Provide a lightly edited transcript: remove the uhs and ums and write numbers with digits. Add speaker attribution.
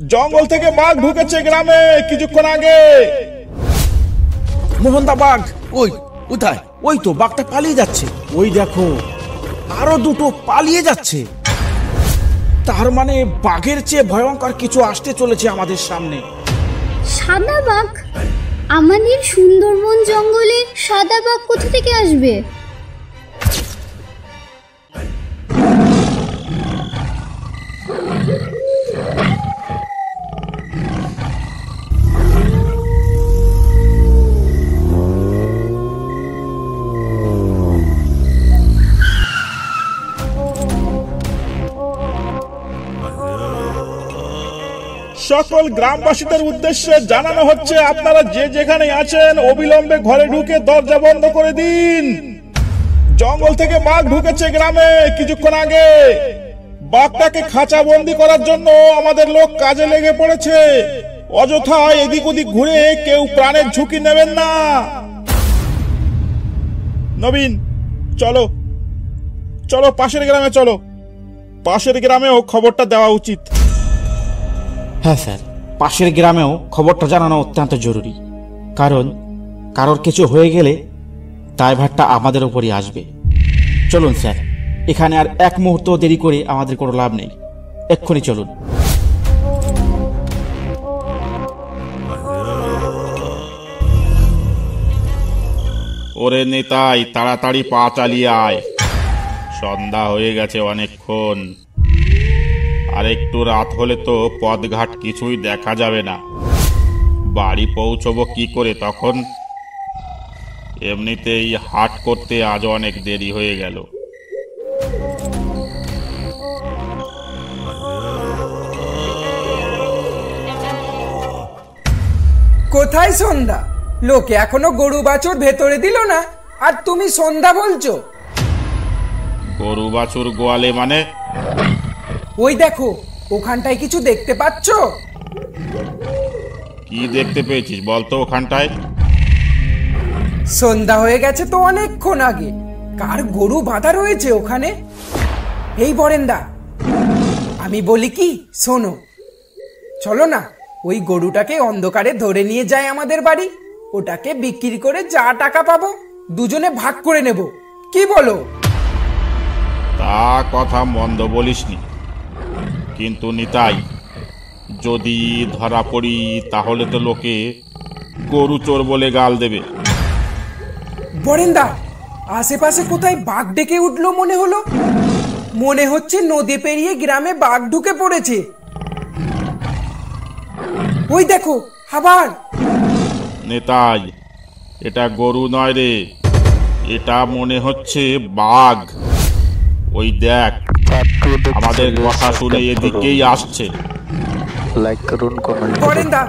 Speaker 1: জঙ্গল থেকে বাঘ ঢুকেছে গ্রামে কিছুক্ষণ আগে।
Speaker 2: মোহনদা, বাঘ ওই কোথায়? ওই তো বাঘটা পালিয়ে যাচ্ছে। ওই দেখো, আরো দুটো পালিয়ে যাচ্ছে। তার মানে বাঘের চেয়ে ভয়ঙ্কর কিছু আসতে চলেছে আমাদের সামনে।
Speaker 3: সাদা বাঘ? আমাদের সুন্দরবন জঙ্গলে সাদা বাঘ কোথা থেকে আসবে?
Speaker 1: সকল গ্রামবাসীদের উদ্দেশ্যে জানানো হচ্ছে, আপনারা যে যেখানে আছেন অবিলম্বে ঘরে ঢুকে দরজা বন্ধ করে দিন। জঙ্গল থেকে বাঘ ঢুকেছে গ্রামে কিছুক্ষণ আগে। বাঘটাকে খাঁচা বন্দি করার জন্য আমাদের লোক কাজে লেগে পড়েছে। অযথা এদিক ওদিক ঘুরে কেউ প্রাণের ঝুঁকি নেবেন না। নবীন, চলো চলো পাশের গ্রামে চলো। পাশের গ্রামেও খবরটা দেওয়া উচিত।
Speaker 2: হ্যাঁ স্যার, পাশের গ্রামেও খবরটা জানানো অত্যন্ত জরুরি। কারণ কারোর কিছু হয়ে গেলে দায়ভারটা আমাদের উপরই আসবে। চলুন স্যার, এখানে আর এক মুহূর্ত দেরি করে আমাদের কোনো লাভ নেই। এক্ষুনি চলুন।
Speaker 1: ওরে নেতাই, তাড়াতাড়ি পা চালিয়ে আয়। সন্ধ্যা হয়ে গেছে অনেকক্ষণ। আর একটু রাত হলে তো পথঘাট কিছুই দেখা যাবে না। বাড়ি পৌঁছবো কি করে তখন? এমনিতেই হাট করতে আজ অনেক দেরি হয়ে গেল।
Speaker 4: কোথায় সন্ধ্যা? লোকে এখনো গরু বাছুর ভেতরে দিল না, আর তুমি সন্ধ্যা বলছো?
Speaker 1: গরু বাছুর গোয়ালে মানে?
Speaker 4: ওই দেখো, ওখানটায় কিছু দেখতে পাচ্ছ?
Speaker 1: কি দেখতে পেয়েছিস বলতো ওখানটায়?
Speaker 4: সন্ধ্যা হয়ে গেছে তো অনেকক্ষণ আগে। কার গরু বাঁধা রয়েছে ওখানে? এই বরেন্দা, আমি বলি কি, শোনো, চলো না ওই গরুটাকে অন্ধকারে ধরে নিয়ে যাই আমাদের বাড়ি। ওটাকে বিক্রি করে যা টাকা পাবো দুজনে ভাগ করে নেব। কি বলো?
Speaker 1: তা কথা মন্দ বলিসনি, কিন্তু নিতাই, যদি ধরা পড়ি তাহলে তো লোকে গরু চোর বলে গাল দেবে।
Speaker 4: বরেন্দা, আশেপাশে কোথায় বাঘ ডেকে উঠলো মনে হলো। মনে হচ্ছে নদী পেরিয়ে গ্রামে বাঘ ঢুকে পড়েছে। ওই দেখো আবার।
Speaker 1: নেতাই, এটা গরু নয় রে, এটা মনে হচ্ছে বাঘ। ওই দেখ, আমাদের কথা শুনে এদিকেই আসছে।
Speaker 5: লাইক করুন, কমেন্ট
Speaker 4: বরেন্দা,